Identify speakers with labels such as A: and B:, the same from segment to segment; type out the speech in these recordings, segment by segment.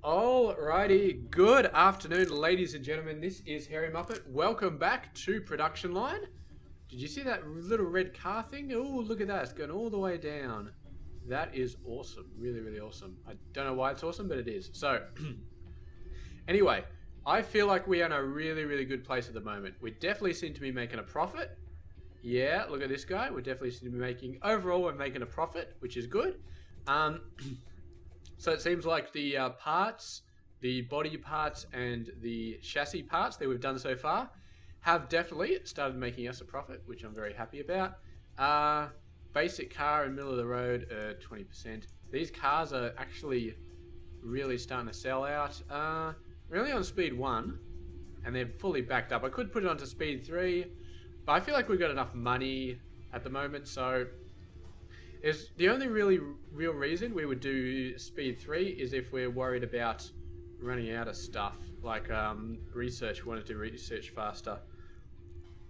A: Alrighty, good afternoon, ladies and gentlemen. This is Hairymuppet. Welcome back to Production Line. Did you see that little red car thing? Oh, look at that. It's going all the way down. That is awesome. Really, really awesome. I don't know why it's awesome, but it is. So, anyway, I feel like we are in a really, really good place at the moment. We definitely seem to be making a profit. Yeah, look at this guy. We definitely seem to be making, overall, we're making a profit, which is good. So it seems like the parts, the body parts and the chassis parts that we've done so far have definitely started making us a profit, which I'm very happy about. Basic car in middle of the road, 20%. These cars are actually really starting to sell out. We're only on speed 1 and they're fully backed up. I could put it onto speed 3, but I feel like we've got enough money at the moment, so is the only real reason we would do speed 3 is if we're worried about running out of stuff, like research. We want to do research faster,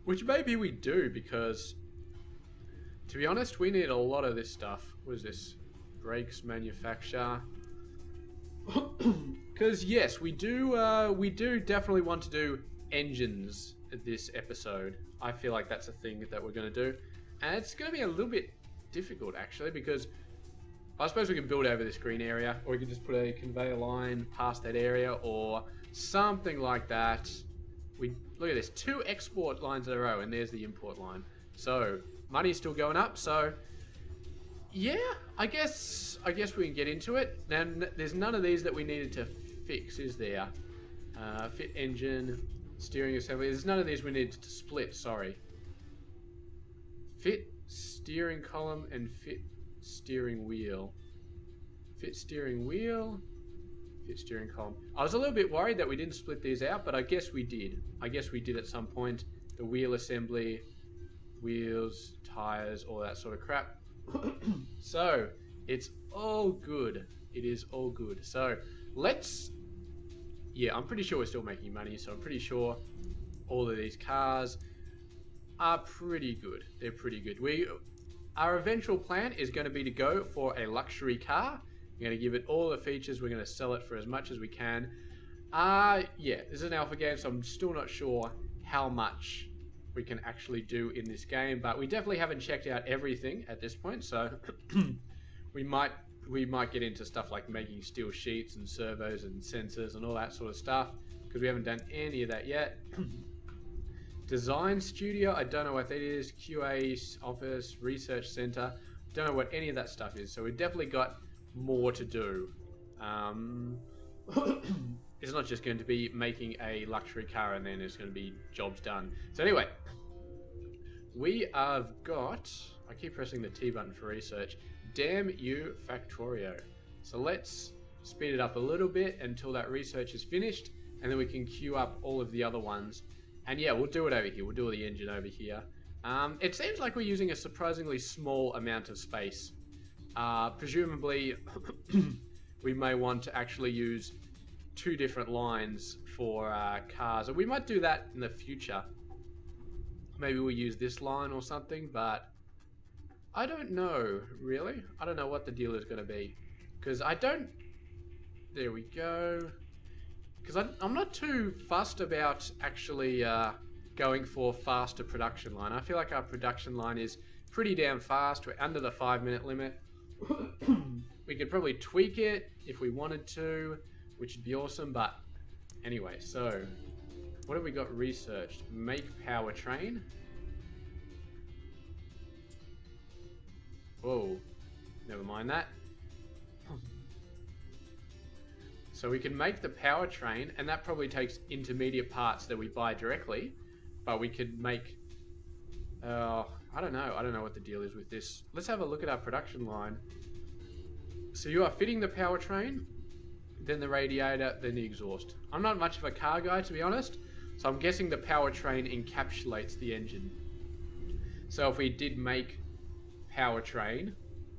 A: which maybe we do, because to be honest, we need a lot of this stuff. What is this? Brakes manufacture. Because yes, we do definitely want to do engines this episode. I feel like that's a thing that we're going to do, and it's going to be a little bit difficult actually, because I suppose we can build over this green area, or we can just put a conveyor line past that area or something like that. We look at this, 2 export lines in a row, and there's the import line. So money's still going up. So yeah, I guess we can get into it. Then there's none of these that we needed to fix, is there? Fit engine, steering assembly. There's none of these we needed to split. Sorry. Fit steering column and fit steering wheel. Fit steering wheel, fit steering column. I was a little bit worried that we didn't split these out, but I guess we did. I guess we did at some point. The wheel assembly, wheels, tires, all that sort of crap. So it's all good. It is all good. So let's, yeah, I'm pretty sure we're still making money, so I'm pretty sure all of these cars are pretty good. They're pretty good. Our eventual plan is going to be to go for a luxury car. We're going to give it all the features. We're going to sell it for as much as we can. Yeah, this is an alpha game, so I'm still not sure how much we can actually do in this game, but we definitely haven't checked out everything at this point, so we might get into stuff like making steel sheets and servos and sensors and all that sort of stuff, because we haven't done any of that yet. Design studio, I don't know what that is. QA office, research center, don't know what any of that stuff is. So we've definitely got more to do. It's not just going to be making a luxury car and then it's going to be jobs done. So anyway, we have got, I keep pressing the T button for research. Damn you, Factorio. So let's speed it up a little bit until that research is finished, and then we can queue up all of the other ones. And yeah, we'll do it over here. We'll do the engine over here. It seems like we're using a surprisingly small amount of space. Presumably, we may want to actually use 2 different lines for cars. Or we might do that in the future. Maybe we'll use this line or something, but I don't know, really. I don't know what the deal is going to be. Because I don't... There we go. Because I'm not too fussed about actually going for faster production line. I feel like our production line is pretty damn fast. We're under the 5-minute limit. We could probably tweak it if we wanted to, which would be awesome. But anyway, so what have we got researched? Make powertrain. Whoa, never mind that. So we can make the powertrain, and that probably takes intermediate parts that we buy directly, but we could make, I don't know what the deal is with this. Let's have a look at our production line. So you are fitting the powertrain, then the radiator, then the exhaust. I'm not much of a car guy, to be honest, so I'm guessing the powertrain encapsulates the engine. So if we did make powertrain,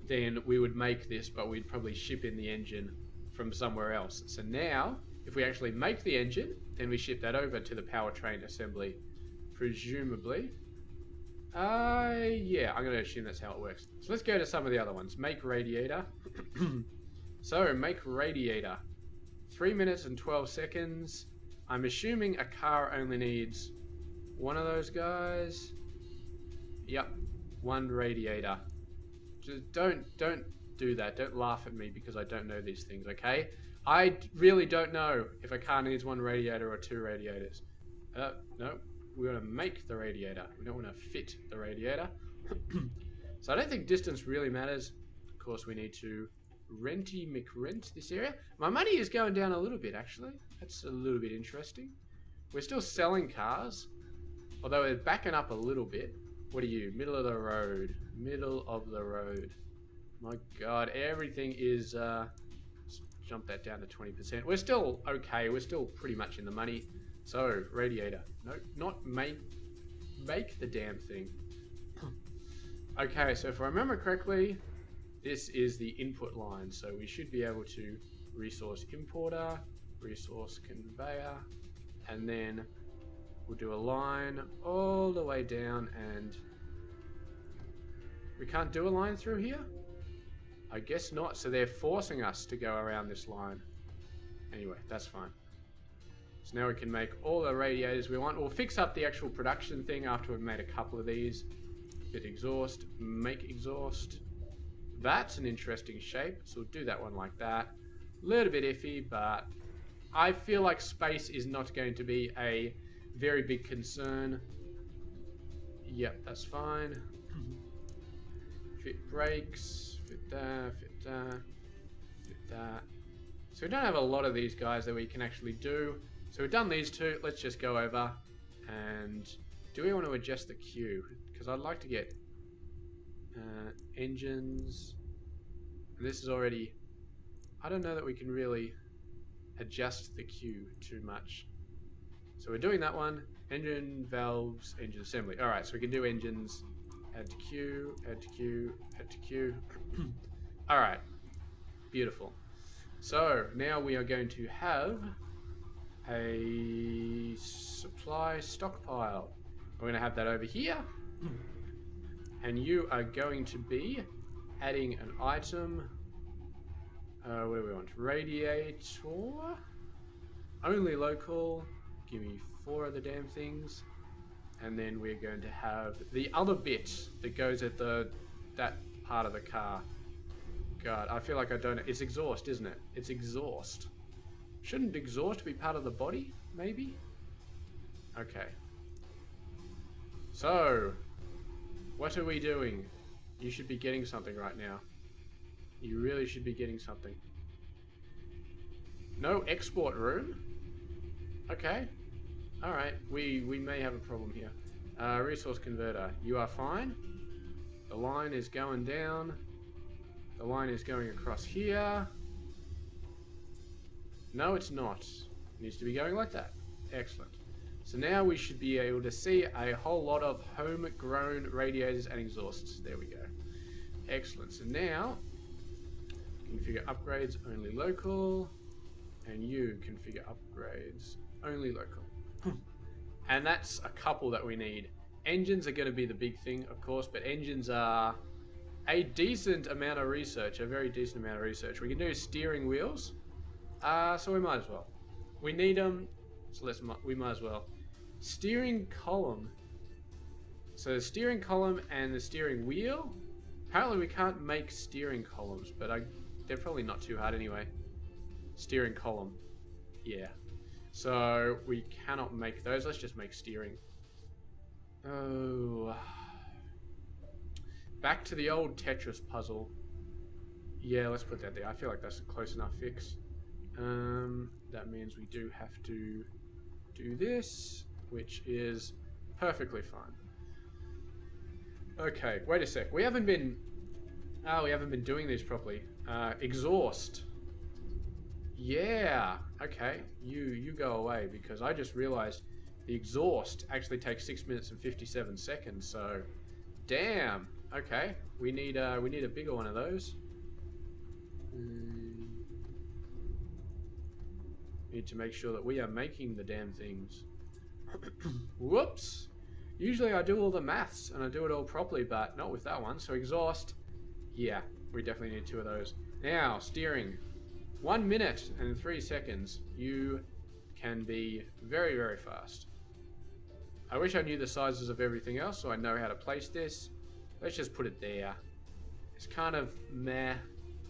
A: then we would make this, but we'd probably ship in the engine from somewhere else. So now, if we actually make the engine, then we ship that over to the powertrain assembly, presumably. Yeah, I'm going to assume that's how it works. So let's go to some of the other ones. Make radiator. So, make radiator. 3 minutes and 12 seconds. I'm assuming a car only needs one of those guys. Yep, one radiator. Just don't do that. Don't laugh at me because I don't know these things, okay? I really don't know if a car needs one radiator or 2 radiators. No, we want to make the radiator. We don't want to fit the radiator. So I don't think distance really matters. Of course, we need to renty McRent this area. My money is going down a little bit, actually. That's a little bit interesting. We're still selling cars, although we're backing up a little bit. What are you? Middle of the road. Middle of the road. My God, everything is... let's jump that down to 20%. We're still okay. We're still pretty much in the money. So, radiator. No, not make the damn thing. Okay, so if I remember correctly, this is the input line. So we should be able to resource importer, resource conveyor, and then we'll do a line all the way down, and we can't do a line through here? I guess not. So they're forcing us to go around this line. Anyway, that's fine. So now we can make all the radiators we want. We'll fix up the actual production thing after we've made a couple of these. Fit exhaust, make exhaust. That's an interesting shape, so we'll do that one like that. A little bit iffy, but I feel like space is not going to be a very big concern. Yep, that's fine. Fit brakes, fit that, fit that, fit that. So we don't have a lot of these guys that we can actually do. So we've done these two. Let's just go over and do we want to adjust the queue? Because I'd like to get engines. This is already... I don't know that we can really adjust the queue too much. So we're doing that one. Engine, valves, engine assembly. Alright, so we can do engines. Add to queue, add to queue, add to queue. Alright. Beautiful. So now we are going to have a supply stockpile. We're going to have that over here. And you are going to be adding an item. What do we want? Radiator. Only local. Give me 4 of the damn things. And then we're going to have the other bit that goes at that part of the car. God, I feel like I don't... It's exhaust, isn't it? It's exhaust. Shouldn't exhaust be part of the body? Maybe? Okay. So, what are we doing? You should be getting something right now. You really should be getting something. No export room? Okay. Alright, we may have a problem here. Resource converter, you are fine. The line is going down. The line is going across here. No, it's not. It needs to be going like that. Excellent. So now we should be able to see a whole lot of homegrown radiators and exhausts. There we go. Excellent. So now, configure upgrades only local, and you configure upgrades only local. And that's a couple that we need. Engines are going to be the big thing, of course, but engines are a decent amount of research, a very decent amount of research. We can do steering wheels, so we might as well. We need them, so we might as well. Steering column. So the steering column and the steering wheel. Apparently we can't make steering columns, but they're probably not too hard anyway. Steering column. Yeah. So we cannot make those. Let's just make steering. Oh. Back to the old Tetris puzzle. Yeah, let's put that there. I feel like that's a close enough fix. That means we do have to do this, which is perfectly fine. Okay, wait a sec. We haven't been doing these properly. Exhaust. Yeah. Okay. You go away, because I just realized the exhaust actually takes 6 minutes and 57 seconds. So, damn. Okay. We need a bigger one of those. Need to make sure that we are making the damn things. Whoops. Usually I do all the maths and I do it all properly, but not with that one. So exhaust. Yeah, we definitely need 2 of those. Now, steering. 1 minute and 3 seconds. You can be very, very fast. I wish I knew the sizes of everything else so I know how to place this. Let's just put it there. It's kind of meh,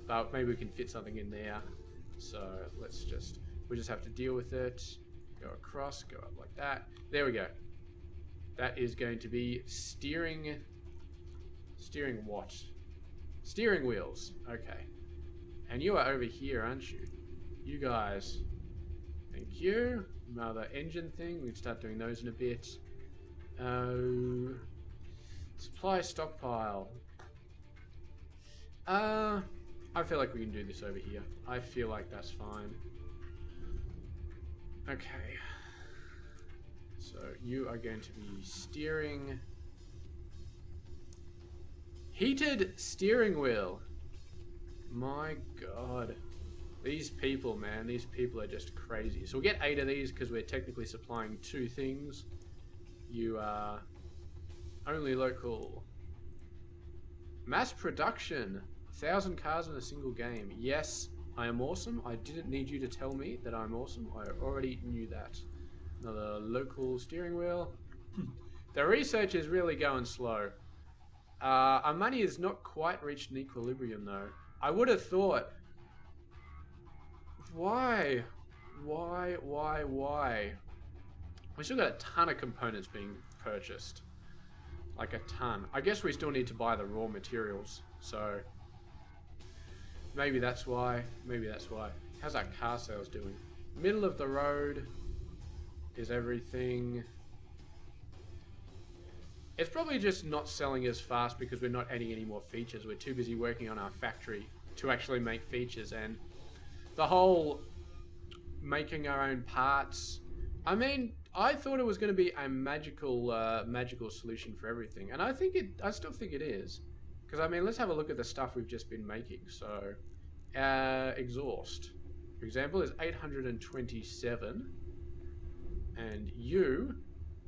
A: but maybe we can fit something in there. So we just have to deal with it. Go across, go up like that. There we go. That is going to be steering what? Steering wheels. Okay. And you are over here, aren't you? You guys. Thank you. Another engine thing. We can start doing those in a bit. Supply stockpile. I feel like we can do this over here. I feel like that's fine. Okay. So you are going to be steering. Heated steering wheel. My god. These people, man. These people are just crazy. So we'll get 8 of these because we're technically supplying 2 things. You are only local. Mass production. 1,000 cars in a single game. Yes, I am awesome. I didn't need you to tell me that I'm awesome. I already knew that. Another local steering wheel. The research is really going slow. Our money has not quite reached an equilibrium though. I would have thought... Why? We still got a ton of components being purchased. Like a ton. I guess we still need to buy the raw materials. So... maybe that's why. Maybe that's why. How's our car sales doing? Middle of the road is everything. It's probably just not selling as fast because we're not adding any more features. We're too busy working on our factory to actually make features, and the whole making our own parts. I mean, I thought it was going to be a magical solution for everything, and I still think it is. Because I mean, let's have a look at the stuff we've just been making. So, exhaust, for example, is 827, and you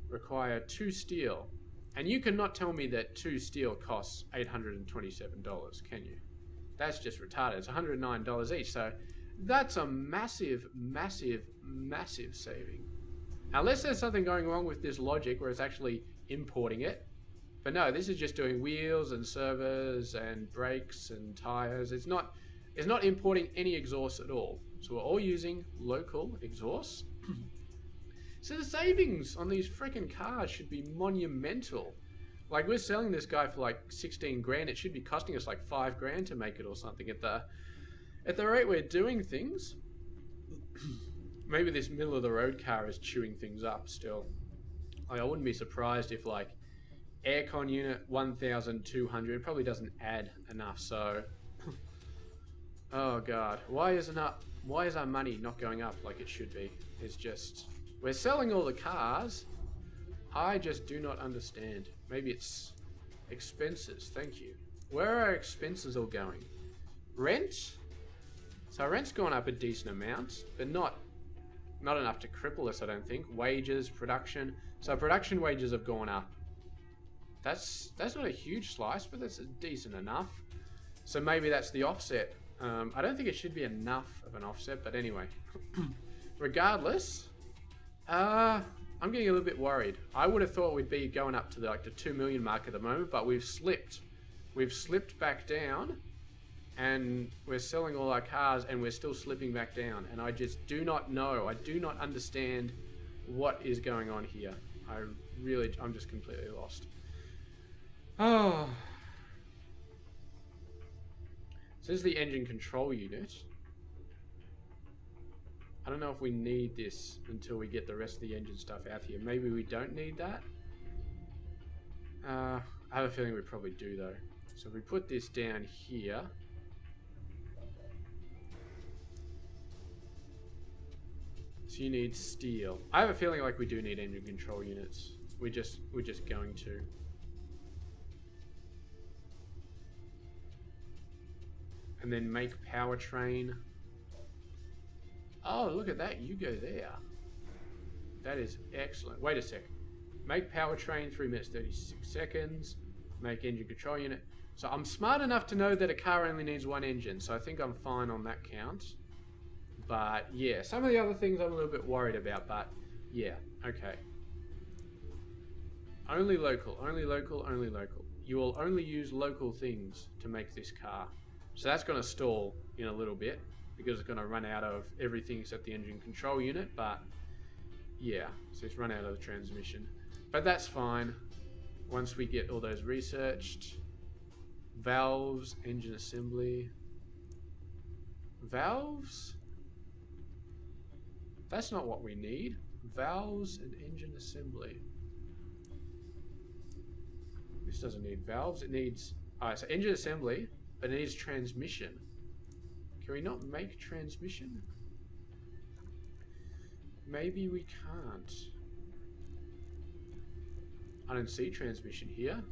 A: require 2 steel. And you cannot tell me that 2 steel costs $827, can you? That's just retarded. It's $109 each, so that's a massive, massive, massive saving. Unless there's something going wrong with this logic where it's actually importing it. But no, this is just doing wheels and servos and brakes and tires. It's not importing any exhaust at all. So we're all using local exhaust. So the savings on these freaking cars should be monumental. Like, we're selling this guy for like 16 grand. It should be costing us like 5 grand to make it or something at the rate we're doing things. Maybe this middle of the road car is chewing things up still. Like, I wouldn't be surprised if like aircon unit 1,200 probably doesn't add enough. So, oh god, why is our money not going up like it should be? It's just, we're selling all the cars. I just do not understand. Maybe it's expenses. Thank you. Where are our expenses all going? Rent. So our rent's gone up a decent amount, but not enough to cripple us, I don't think. Wages, production. So production wages have gone up. That's not a huge slice, but that's decent enough. So maybe that's the offset. I don't think it should be enough of an offset, but anyway. Regardless, I'm getting a little bit worried. I would have thought we'd be going up to the 2 million mark at the moment, but we've slipped. We've slipped back down, and we're selling all our cars, and we're still slipping back down. And I just do not know. I do not understand what is going on here. I'm just completely lost. Oh. So this is the engine control unit. I don't know if we need this until we get the rest of the engine stuff out here. Maybe we don't need that. I have a feeling we probably do though. So if we put this down here. So you need steel. I have a feeling like we do need engine control units. We're just going to. And then make powertrain. Oh, look at that. You go there. That is excellent. Wait a second. Make powertrain 3 minutes 36 seconds. Make engine control unit. So I'm smart enough to know that a car only needs 1 engine. So I think I'm fine on that count. But yeah, some of the other things I'm a little bit worried about, but yeah, okay. Only local, only local, only local. You will only use local things to make this car. So that's going to stall in a little bit because it's going to run out of everything except the engine control unit, but yeah, so it's run out of the transmission. But that's fine once we get all those researched. Valves, engine assembly. Valves? That's not what we need. Valves and engine assembly. This doesn't need valves. It needs... Alright, so engine assembly, but it needs transmission. Can we not make transmission? Maybe we can't. I don't see transmission here.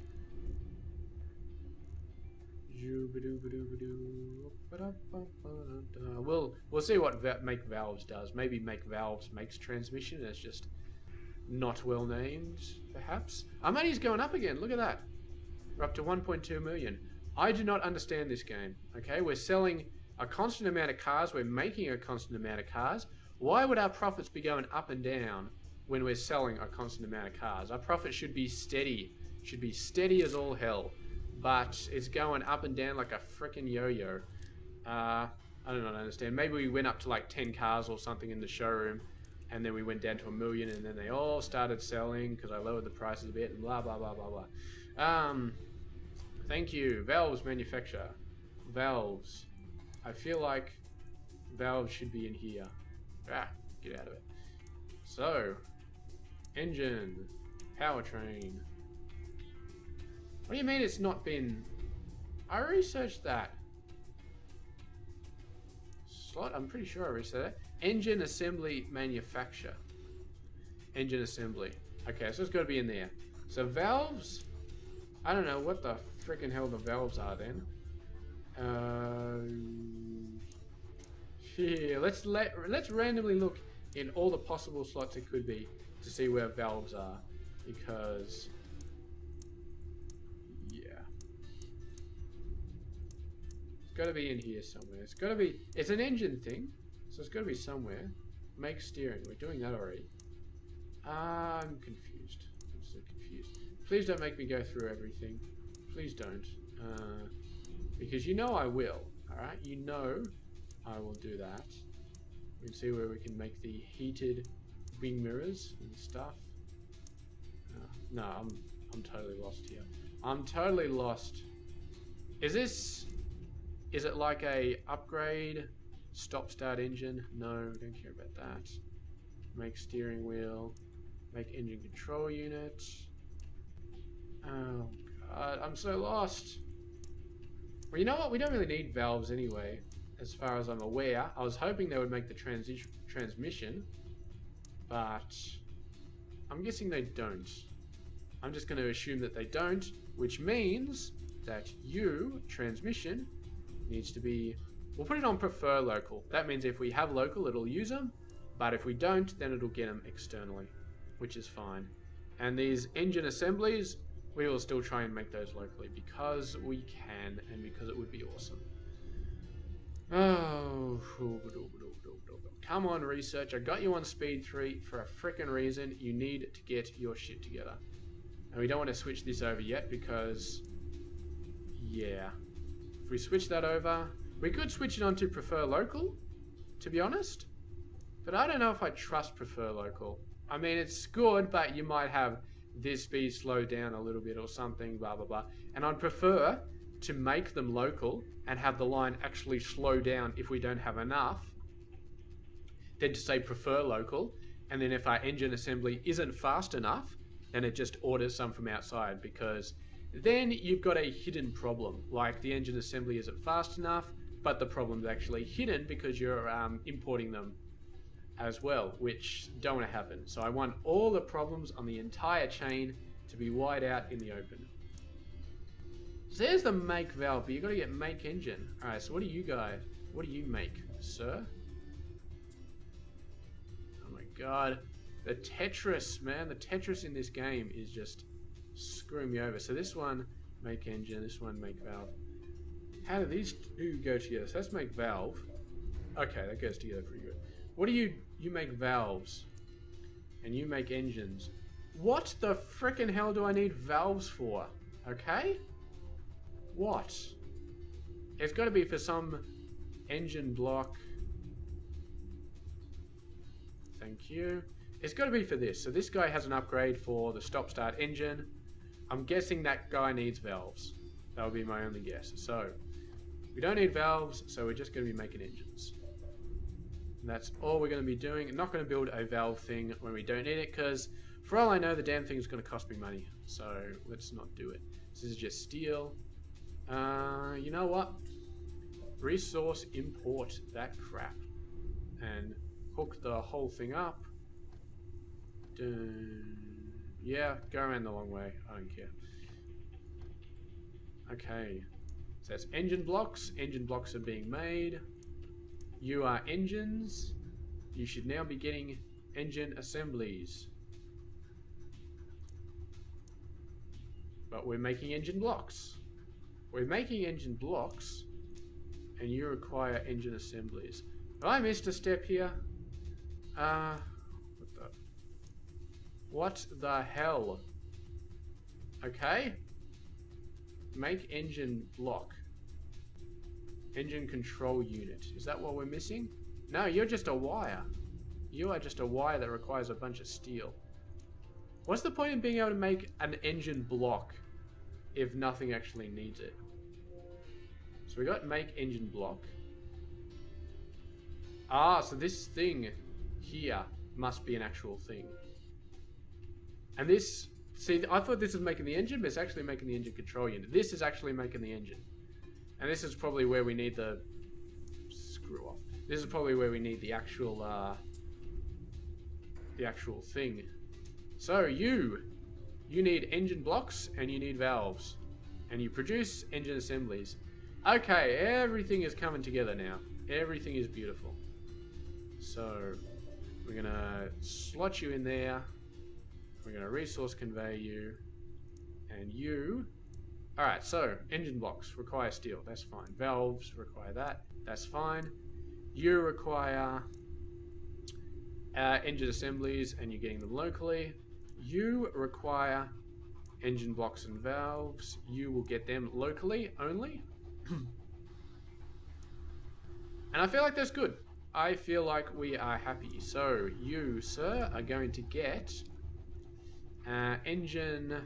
A: We'll see what make valves does. Maybe make valves makes transmission. It's just not well named, perhaps. Our money's going up again. Look at that. We're up to 1.2 million. I do not understand this game. Okay, we're selling a constant amount of cars. We're making a constant amount of cars. Why would our profits be going up and down when we're selling a constant amount of cars? Our profit should be steady. Should be steady as all hell. But it's going up and down like a freaking yo-yo. I do not understand. Maybe we went up to like 10 cars or something in the showroom, and then we went down to 1 million, and then they all started selling because I lowered the prices a bit, and blah, blah, blah, blah, blah. Thank you. Valves manufacturer. Valves. I feel like valves should be in here. Ah, get out of it. So, engine, powertrain. What do you mean it's not been... I researched that. Slot? I'm pretty sure I researched that. Engine assembly manufacture. Engine assembly. Okay, so it's got to be in there. So valves... I don't know what the freaking hell the valves are then. Yeah, let's randomly look in all the possible slots it could be to see where valves are, because yeah, it's got to be in here somewhere. It's got to be. It's an engine thing, so it's got to be somewhere. Make steering. We're doing that already. I'm confused. I'm so confused. Please don't make me go through everything. Please don't. Because you know I will. Alright? You know I will do that. We can see where we can make the heated wing mirrors and stuff. No, I'm totally lost here. I'm totally lost. Is it like a upgrade? Stop start engine? No, don't care about that. Make steering wheel. Make engine control unit. Oh god, I'm so lost. Well, you know what? We don't really need valves anyway, as far as I'm aware. I was hoping they would make the transmission, but I'm guessing they don't. I'm just going to assume that they don't, which means that transmission needs to be... We'll put it on prefer local. That means if we have local, it'll use them, but if we don't, then it'll get them externally, which is fine. And these engine assemblies, we will still try and make those locally because we can and because it would be awesome. Oh, come on, research. I got you on speed 3 for a frickin' reason. You need to get your shit together. And we don't want to switch this over yet because, yeah. If we switch that over, we could switch it on to prefer local, to be honest. But I don't know if I trust prefer local. I mean, it's good, but you might have this be slowed down a little bit or something, blah, blah, blah. And I'd prefer to make them local and have the line actually slow down if we don't have enough than to say prefer local. And then if our engine assembly isn't fast enough, then it just orders some from outside, because then you've got a hidden problem. Like the engine assembly isn't fast enough, but the problem's actually hidden because you're importing them as well, which don't want to happen. So I want all the problems on the entire chain to be wide out in the open. So there's the make valve, but you got to get make engine. All right, so what do you make, sir? Oh my god, the Tetris, man, the Tetris in this game is just screwing me over. So this one make engine, this one make valve. How do these two go together? So let's make valve. Okay, that goes together pretty good. What do you make valves? And you make engines. What the frickin' hell do I need valves for? Okay? What? It's got to be for some engine block. Thank you. It's got to be for this. So this guy has an upgrade for the stop-start engine. I'm guessing that guy needs valves. That would be my only guess. So, we don't need valves, so we're just going to be making engines. And that's all we're going to be doing. I'm not going to build a valve thing when we don't need it, because for all I know, the damn thing is going to cost me money. So, let's not do it. This is just steel. You know what? Resource import that crap. And hook the whole thing up. Yeah, go around the long way. I don't care. Okay. So that's engine blocks. Engine blocks are being made. You are engines. You should now be getting engine assemblies. But we're making engine blocks. We're making engine blocks, and you require engine assemblies. Have I missed a step here? What the hell? Okay. Make engine block. Engine control unit. Is that what we're missing? No, you're just a wire. You are just a wire that requires a bunch of steel. What's the point in being able to make an engine block if nothing actually needs it? So we got make engine block. Ah, so this thing here must be an actual thing. And this, see, I thought this was making the engine, but it's actually making the engine control unit. This is actually making the engine. And this is probably where we need the, screw off. This is probably where we need the actual thing. So you need engine blocks and you need valves. And you produce engine assemblies. Okay, everything is coming together now. Everything is beautiful. So we're gonna slot you in there. We're going to resource convey you. And you. Alright, so engine blocks require steel. That's fine. Valves require that. That's fine. You require engine assemblies, and you're getting them locally. You require engine blocks and valves. You will get them locally only. And I feel like that's good. I feel like we are happy. So you, sir, are going to get... engine,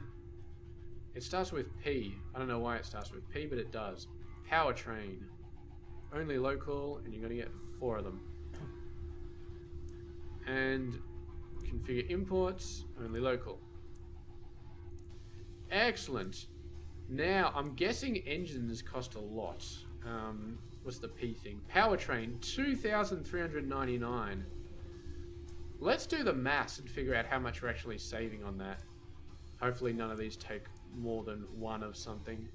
A: it starts with P. I don't know why it starts with P, but it does. Powertrain, only local, and you're going to get 4 of them. And configure imports, only local. Excellent. Now, I'm guessing engines cost a lot. What's the P thing? Powertrain, 2,399. Let's do the maths and figure out how much we're actually saving on that. Hopefully none of these take more than 1 of something.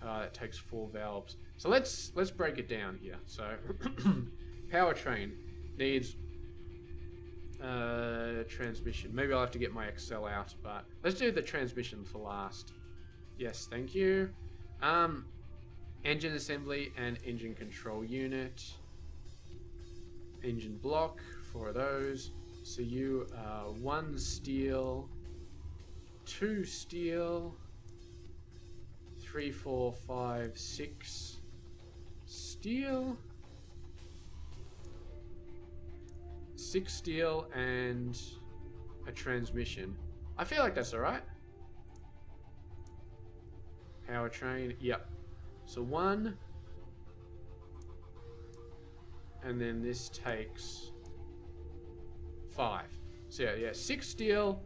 A: That takes 4 valves. So let's break it down here. So powertrain needs transmission. Maybe I'll have to get my Excel out, but let's do the transmission for last. Yes, thank you. Engine assembly and engine control unit. Engine block. 4 of those. So you 1 steel, 2 steel, 3, 4, 5, 6 steel, 6 steel, and a transmission. I feel like that's alright. Powertrain, yep. So 1, and then this takes 5. So yeah, 6 steel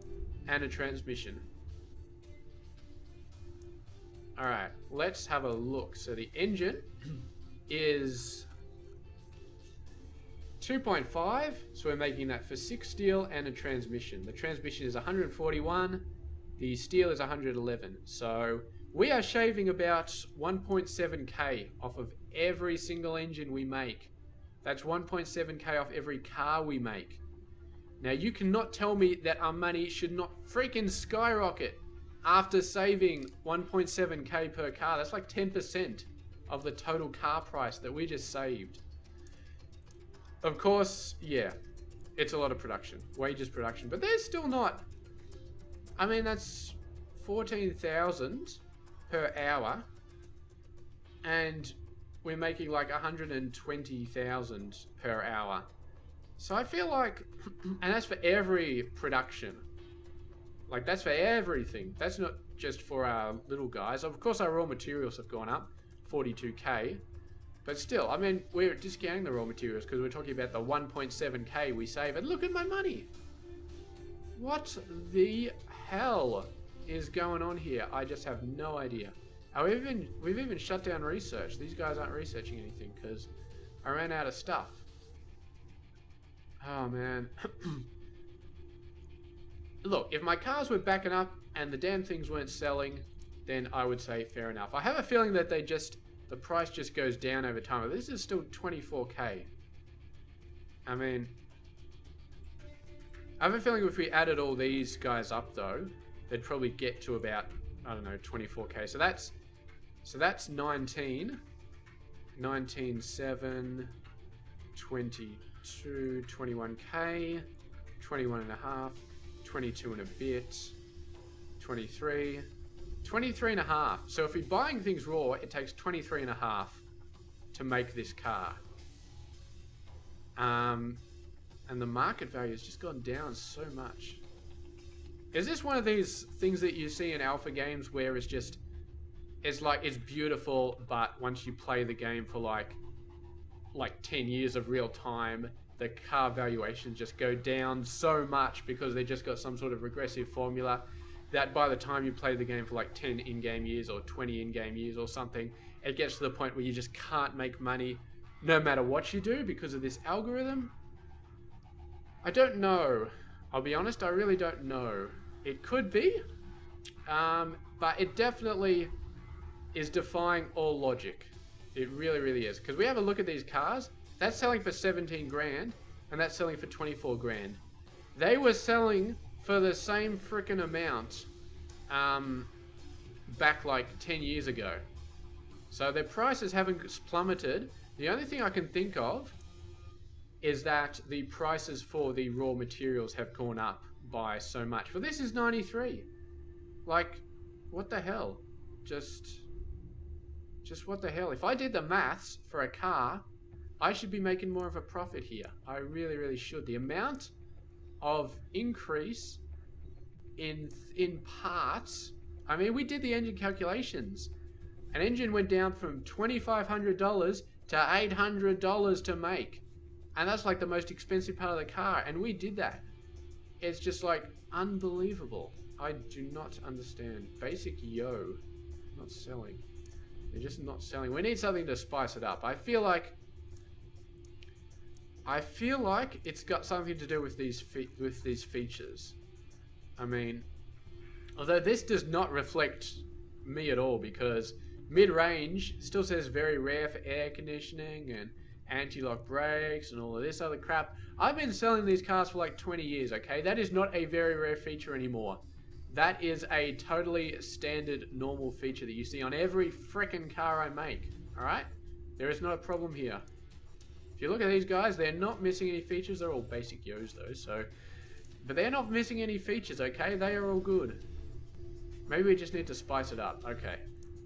A: and a transmission. Alright, let's have a look. So the engine is 2.5. So we're making that for 6 steel and a transmission. The transmission is 141. The steel is 111. So we are shaving about 1.7k off of every single engine we make. That's 1.7k off every car we make. Now, you cannot tell me that our money should not freaking skyrocket after saving 1.7k per car. That's like 10% of the total car price that we just saved. Of course, yeah. It's a lot of production. Wages production. But they're still not... I mean, that's 14,000 per hour. And we're making like 120,000 per hour. So I feel like... And that's for every production. Like, that's for everything. That's not just for our little guys. Of course, our raw materials have gone up. 42k. But still, I mean, we're discounting the raw materials because we're talking about the 1.7k we save. And look at my money. What the hell is going on here? I just have no idea. We've even shut down research. These guys aren't researching anything because I ran out of stuff. Oh, man. Look, if my cars were backing up and the damn things weren't selling, then I would say fair enough. I have a feeling that the price just goes down over time. But this is still 24k. I mean, I have a feeling if we added all these guys up though, they'd probably get to about, I don't know, 24k. So that's 19, 19.7, 22, 21k, 21 and a half, 22 and a bit, 23, 23 and a half. So if we're buying things raw, it takes 23 and a half to make this car. And the market value has just gone down so much. Is this one of these things that you see in alpha games where it's just, it's like, it's beautiful, but once you play the game for like 10 years of real time, the car valuations just go down so much because they just got some sort of regressive formula that by the time you play the game for like 10 in-game years or 20 in-game years or something, it gets to the point where you just can't make money no matter what you do because of this algorithm? I don't know. I'll be honest, I really don't know. It could be, but it definitely is defying all logic. It really, really is. Because we have a look at these cars. That's selling for 17 grand, and that's selling for 24 grand. They were selling for the same freaking amount back like 10 years ago. So their prices haven't plummeted. The only thing I can think of is that the prices for the raw materials have gone up by so much. Well, this is 93. Like, what the hell? Just what the hell? If I did the maths for a car, I should be making more of a profit here. I really, really should. The amount of increase in parts. I mean, we did the engine calculations. An engine went down from $2,500 to $800 to make. And that's like the most expensive part of the car. And we did that. It's just like unbelievable. I do not understand. Basic yo. Not selling. They're just not selling. We need something to spice it up. I feel like it's got something to do with these features. I mean, although this does not reflect me at all because mid-range still says very rare for air conditioning and anti-lock brakes and all of this other crap. I've been selling these cars for like 20 years, okay? That is not a very rare feature anymore. That is a totally standard normal feature that you see on every frickin' car I make, alright? There is not a problem here. If you look at these guys, they're not missing any features. They're all basic yos though, so... But they're not missing any features, okay? They are all good. Maybe we just need to spice it up. Okay.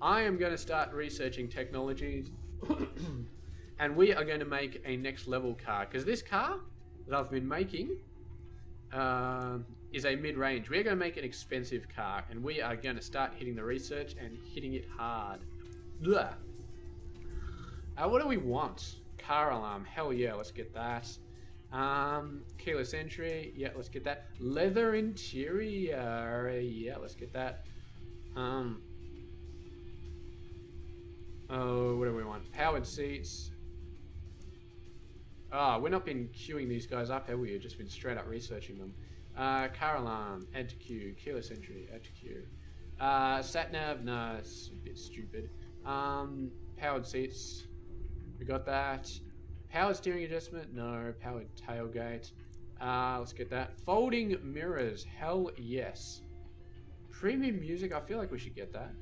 A: I am going to start researching technologies. And we are going to make a next level car. Because this car that I've been making is a mid-range. We're going to make an expensive car. And we are going to start hitting the research and hitting it hard. What do we want? Car alarm. Hell yeah, let's get that. Keyless entry. Yeah, let's get that. Leather interior. Yeah, let's get that. Oh, what do we want? Powered seats. We're not been queuing these guys up, have we? We've just been straight up researching them. Car alarm, add to queue. Keyless entry, add to queue. Sat nav, no, it's a bit stupid. Powered seats, we got that. Powered steering adjustment, no. Powered tailgate, let's get that. Folding mirrors, hell yes. Premium music, I feel like we should get that.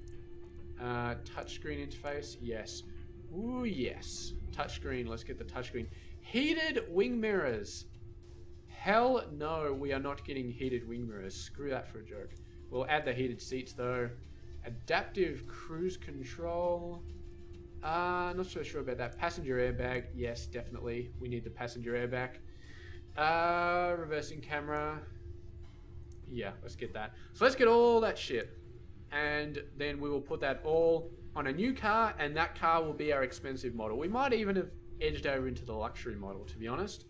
A: Touchscreen interface, yes. Ooh, yes. Touchscreen, let's get the touchscreen. Heated wing mirrors. Hell no, we are not getting heated wing mirrors. Screw that for a joke. We'll add the heated seats though. Adaptive cruise control. Not so sure about that. Passenger airbag. Yes, definitely. We need the passenger airbag. Reversing camera. Yeah, let's get that. So let's get all that shit. And then we will put that all on a new car, and that car will be our expensive model. We might even have edged over into the luxury model, to be honest.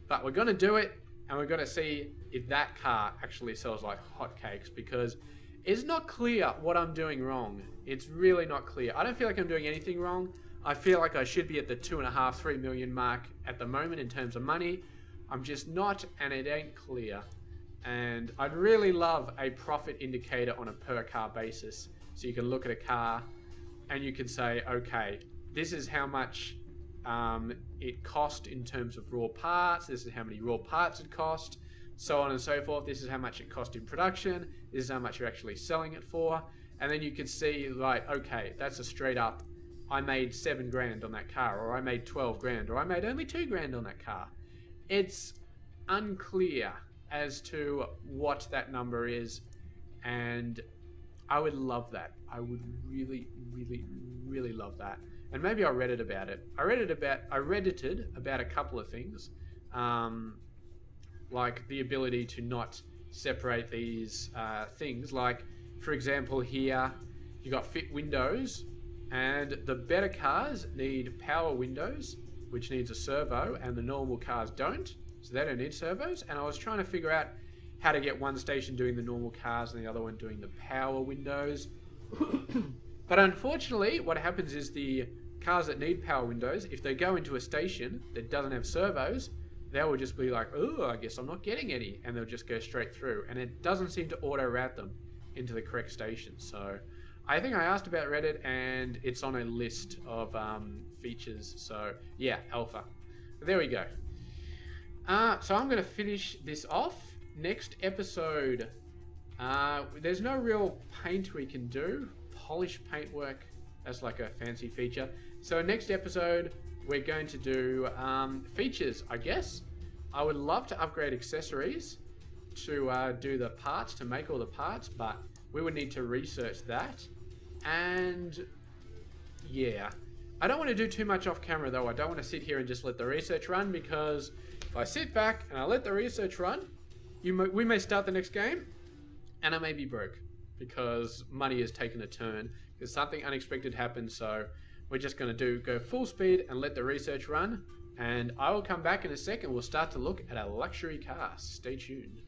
A: But we're going to do it, and we're going to see if that car actually sells like hotcakes, because it's not clear what I'm doing wrong. It's really not clear. I don't feel like I'm doing anything wrong. I feel like I should be at the 2.5, 3 million mark at the moment in terms of money. I'm just not, and it ain't clear. And I'd really love a profit indicator on a per car basis. So you can look at a car and you can say, okay, this is how much it cost in terms of raw parts. This is how many raw parts it cost, so on and so forth. This is how much it cost in production. This is how much you're actually selling it for. And then you can see, like, okay, that's a straight up, I made 7 grand on that car, or I made 12 grand, or I made only 2 grand on that car. It's unclear as to what that number is, and I would love that. I would really, really, really love that. And maybe I'll Reddit about it. I Reddited about a couple of things, like the ability to not separate these things. Like, for example, here you got fit windows, and the better cars need power windows, which needs a servo, and the normal cars don't, so they don't need servos. And I was trying to figure out how to get one station doing the normal cars and the other one doing the power windows. But unfortunately, what happens is the cars that need power windows, if they go into a station that doesn't have servos, they will just be like, oh, I guess I'm not getting any, and they'll just go straight through, and it doesn't seem to auto route them into the correct station. So I think I asked about Reddit, and it's on a list of features. So yeah, alpha. But there we go. So I'm going to finish this off. Next episode, there's no real paint we can do. Polish paintwork, that's like a fancy feature. So next episode, we're going to do features, I guess. I would love to upgrade accessories to do the parts, to make all the parts, but we would need to research that. And yeah, I don't want to do too much off camera though. I don't want to sit here and just let the research run, because if I sit back and I let the research run, we may start the next game and I may be broke because money has taken a turn because something unexpected happened. So we're just going to go full speed and let the research run, and I will come back in a second. We'll start to look at our luxury cars. Stay tuned.